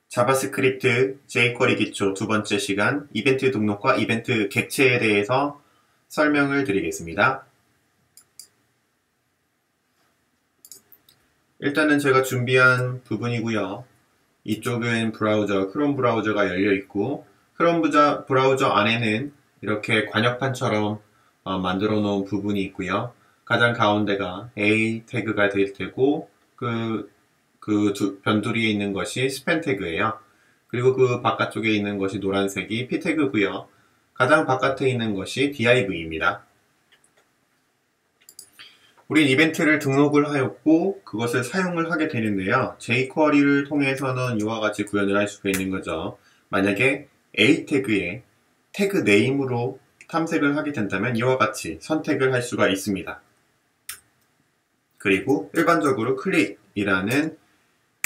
자바스크립트 jQuery 기초 두 번째 시간 이벤트 등록과 이벤트 객체에 대해서 설명을 드리겠습니다. 일단은 제가 준비한 부분이고요. 이쪽은 브라우저, 크롬 브라우저가 열려 있고 크롬 브라우저 안에는 이렇게 관역판처럼 만들어 놓은 부분이 있고요. 가장 가운데가 A 태그가 될 테고 그 변두리에 있는 것이 스팸 태그예요. 그리고 그 바깥쪽에 있는 것이 노란색이 P 태그고요. 가장 바깥에 있는 것이 div입니다. 우린 이벤트를 등록을 하였고 그것을 사용을 하게 되는데요. jQuery를 통해서는 이와 같이 구현을 할 수가 있는 거죠. 만약에 A 태그에 태그 네임으로 탐색을 하게 된다면 이와 같이 선택을 할 수가 있습니다. 그리고 일반적으로 클릭이라는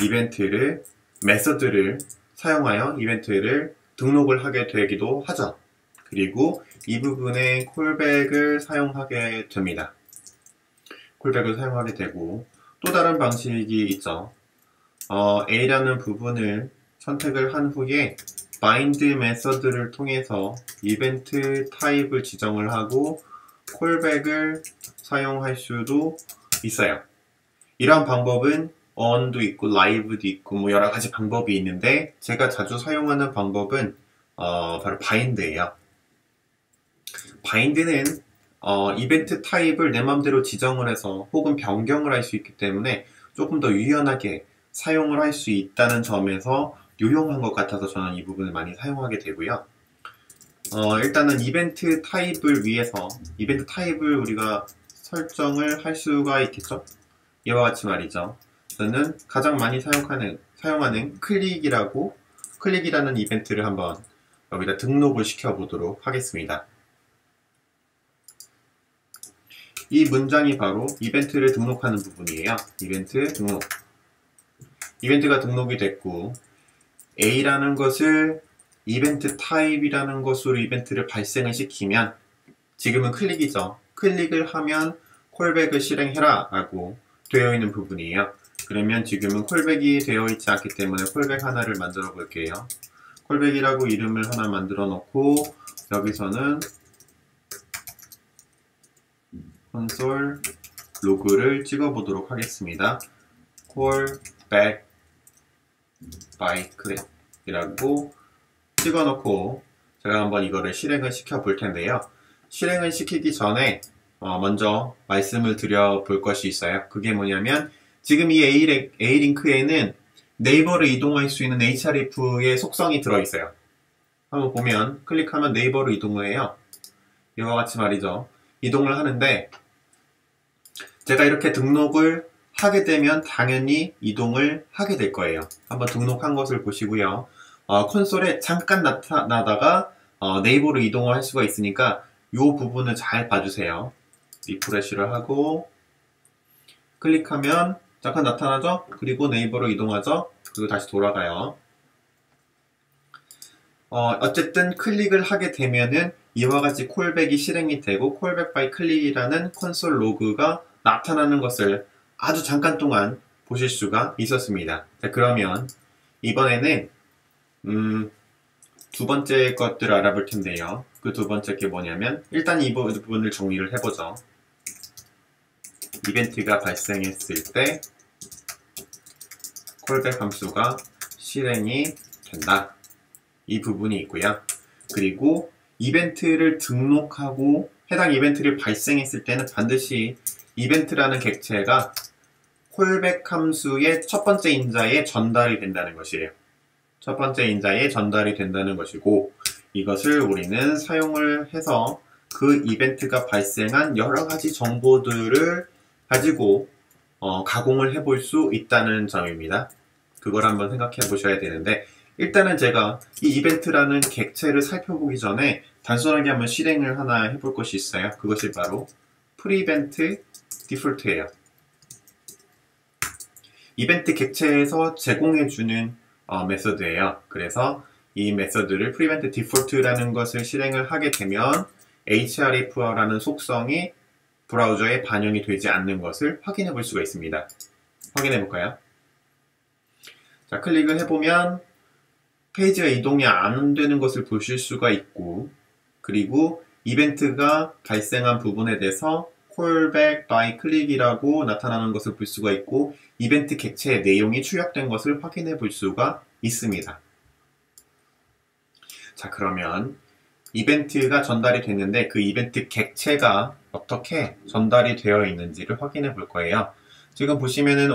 이벤트를 메서드를 사용하여 이벤트를 등록을 하게 되기도 하죠. 그리고 이 부분에 콜백을 사용하게 됩니다. 콜백을 사용하게 되고 또 다른 방식이 있죠. A라는 부분을 선택을 한 후에 bind 메서드를 통해서 이벤트 타입을 지정을 하고 콜백을 사용할 수도 있어요. 이러한 방법은 on도 있고 live도 있고 뭐 여러 가지 방법이 있는데 제가 자주 사용하는 방법은 바로 bind예요. bind는 이벤트 타입을 내 맘대로 지정을 해서 혹은 변경을 할 수 있기 때문에 조금 더 유연하게 사용을 할 수 있다는 점에서 유용한 것 같아서 저는 이 부분을 많이 사용하게 되고요. 일단은 이벤트 타입을 위해서 이벤트 타입을 우리가 설정을 할 수가 있겠죠. 이와 같이 말이죠. 저는 가장 많이 사용하는 클릭이라는 이벤트를 한번 여기다 등록을 시켜 보도록 하겠습니다. 이 문장이 바로 이벤트를 등록하는 부분이에요. 이벤트 등록. 이벤트가 등록이 됐고 A라는 것을 이벤트 타입이라는 것으로 이벤트를 발생을 시키면 지금은 클릭이죠. 클릭을 하면 콜백을 실행해라 라고 되어 있는 부분이에요. 그러면 지금은 콜백이 되어 있지 않기 때문에 콜백 하나를 만들어 볼게요. 콜백이라고 이름을 하나 만들어 놓고 여기서는 콘솔 로그를 찍어 보도록 하겠습니다. callback by click 이라고 찍어 놓고 제가 한번 이거를 실행을 시켜 볼 텐데요. 실행을 시키기 전에 먼저 말씀을 드려 볼 것이 있어요. 그게 뭐냐면 지금 이 A링크에는 네이버를 이동할 수 있는 href의 속성이 들어있어요. 한번 보면 클릭하면 네이버로 이동을 해요. 이와 같이 말이죠. 이동을 하는데 제가 이렇게 등록을 하게 되면 당연히 이동을 하게 될 거예요. 한번 등록한 것을 보시고요. 콘솔에 잠깐 나타나다가 네이버로 이동을 할 수가 있으니까 이 부분을 잘 봐주세요. 리프레시를 하고 클릭하면 잠깐 나타나죠? 그리고 네이버로 이동하죠? 그리고 다시 돌아가요. 어쨌든 클릭을 하게 되면은 이와 같이 콜백이 실행이 되고 콜백 바이 클릭이라는 콘솔 로그가 나타나는 것을 아주 잠깐 동안 보실 수가 있었습니다. 자, 그러면 이번에는 두 번째 것들을 알아볼 텐데요. 그 두 번째 게 뭐냐면 일단 이 부분을 정리를 해보죠. 이벤트가 발생했을 때 콜백 함수가 실행이 된다. 이 부분이 있고요. 그리고 이벤트를 등록하고 해당 이벤트를 발생했을 때는 반드시 이벤트라는 객체가 콜백 함수의 첫 번째 인자에 전달이 된다는 것이에요. 첫 번째 인자에 전달이 된다는 것이고 이것을 우리는 사용을 해서 그 이벤트가 발생한 여러 가지 정보들을 가지고 가공을 해볼 수 있다는 점입니다. 그걸 한번 생각해 보셔야 되는데 일단은 제가 이 이벤트라는 객체를 살펴보기 전에 단순하게 한번 실행을 하나 해볼 것이 있어요. 그것이 바로 prevent default예요. 이벤트 객체에서 제공해주는 메서드예요. 그래서 이 메서드를 prevent default라는 것을 실행을 하게 되면 href라는 속성이 브라우저에 반영이 되지 않는 것을 확인해 볼 수가 있습니다. 확인해 볼까요? 자, 클릭을 해보면 페이지가 이동이 안 되는 것을 보실 수가 있고, 그리고 이벤트가 발생한 부분에 대해서 callback by click이라고 나타나는 것을 볼 수가 있고, 이벤트 객체의 내용이 출력된 것을 확인해 볼 수가 있습니다. 자, 그러면 이벤트가 전달이 됐는데 그 이벤트 객체가 어떻게 전달이 되어 있는지를 확인해 볼 거예요. 지금 보시면은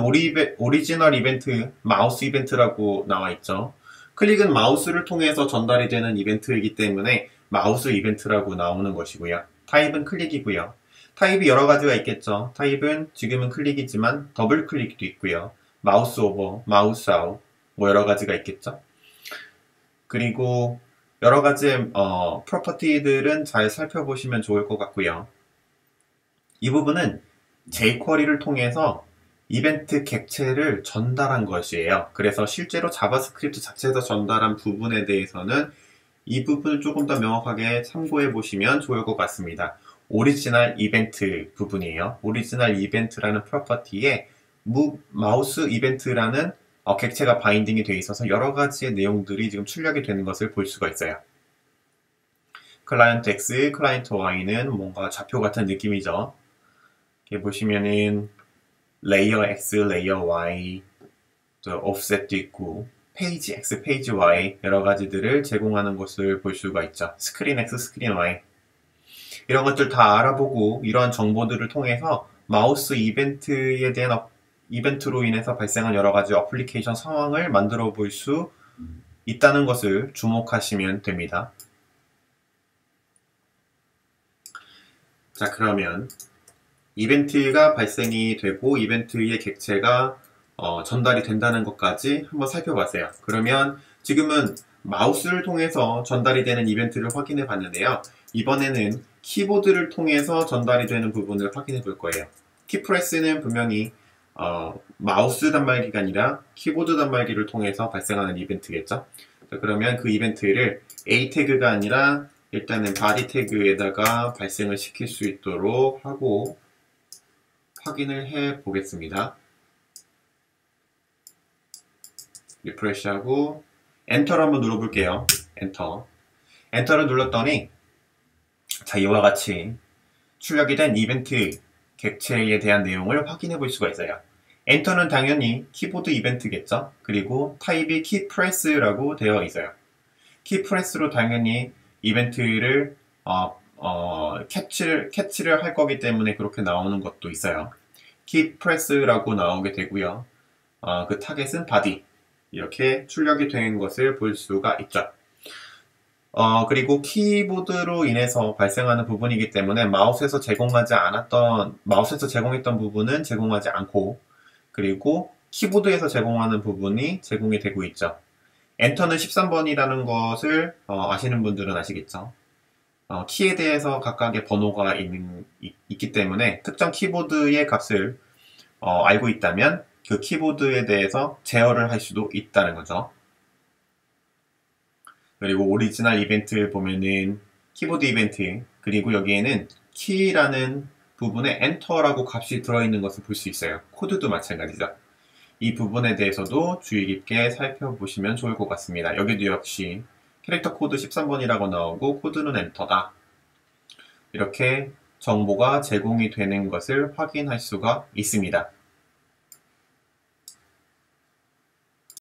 오리지널 이벤트, 마우스 이벤트라고 나와 있죠. 클릭은 마우스를 통해서 전달이 되는 이벤트이기 때문에 마우스 이벤트라고 나오는 것이고요. 타입은 클릭이고요. 타입이 여러 가지가 있겠죠. 타입은 지금은 클릭이지만 더블 클릭도 있고요. 마우스 오버, 마우스 아웃, 뭐 여러 가지가 있겠죠. 그리고 여러 가지 프로퍼티들은 잘 살펴보시면 좋을 것 같고요. 이 부분은 jQuery를 통해서 이벤트 객체를 전달한 것이에요. 그래서 실제로 자바스크립트 자체에서 전달한 부분에 대해서는 이 부분을 조금 더 명확하게 참고해 보시면 좋을 것 같습니다. 오리지널 이벤트 부분이에요. 오리지널 이벤트라는 프로퍼티에 마우스 이벤트라는 객체가 바인딩이 되어 있어서 여러 가지의 내용들이 지금 출력이 되는 것을 볼 수가 있어요. 클라이언트 X, 클라이언트 Y는 뭔가 좌표 같은 느낌이죠. 이렇게 보시면은 레이어 X, 레이어 Y, 또 오프셋도 있고 페이지 X, 페이지 Y 여러 가지들을 제공하는 것을 볼 수가 있죠. 스크린 X, 스크린 Y 이런 것들 다 알아보고 이러한 정보들을 통해서 마우스 이벤트에 대한 이벤트로 인해서 발생한 여러 가지 어플리케이션 상황을 만들어 볼 수 있다는 것을 주목하시면 됩니다. 자, 그러면 이벤트가 발생이 되고 이벤트의 객체가 전달이 된다는 것까지 한번 살펴보세요. 그러면 지금은 마우스를 통해서 전달이 되는 이벤트를 확인해 봤는데요. 이번에는 키보드를 통해서 전달이 되는 부분을 확인해 볼 거예요. 키프레스는 분명히 마우스 단말기가 아니라 키보드 단말기를 통해서 발생하는 이벤트겠죠. 자, 그러면 그 이벤트를 A 태그가 아니라 일단은 body 태그에다가 발생을 시킬 수 있도록 하고 확인을 해 보겠습니다. 리프레시하고 엔터를 한번 눌러볼게요. 엔터를 눌렀더니 자, 이와 같이 출력이 된 이벤트 객체에 대한 내용을 확인해 볼 수가 있어요. 엔터는 당연히 키보드 이벤트겠죠. 그리고 타입이 키프레스라고 되어 있어요. 키프레스로 당연히 이벤트를 캐치를 할 거기 때문에 그렇게 나오는 것도 있어요. 키프레스라고 나오게 되고요. 그 타겟은 body 이렇게 출력이 되는 것을 볼 수가 있죠. 그리고 키보드로 인해서 발생하는 부분이기 때문에 마우스에서 제공했던 부분은 제공하지 않고 그리고 키보드에서 제공하는 부분이 제공이 되고 있죠. 엔터는 13번이라는 것을 아시는 분들은 아시겠죠. 키에 대해서 각각의 번호가 있기 때문에 특정 키보드의 값을 알고 있다면 그 키보드에 대해서 제어를 할 수도 있다는 거죠. 그리고 오리지널 이벤트 보면은 키보드 이벤트 그리고 여기에는 키라는 부분에 엔터라고 값이 들어있는 것을 볼 수 있어요. 코드도 마찬가지죠. 이 부분에 대해서도 주의 깊게 살펴보시면 좋을 것 같습니다. 여기도 역시 캐릭터 코드 13번이라고 나오고 코드는 엔터다. 이렇게 정보가 제공이 되는 것을 확인할 수가 있습니다.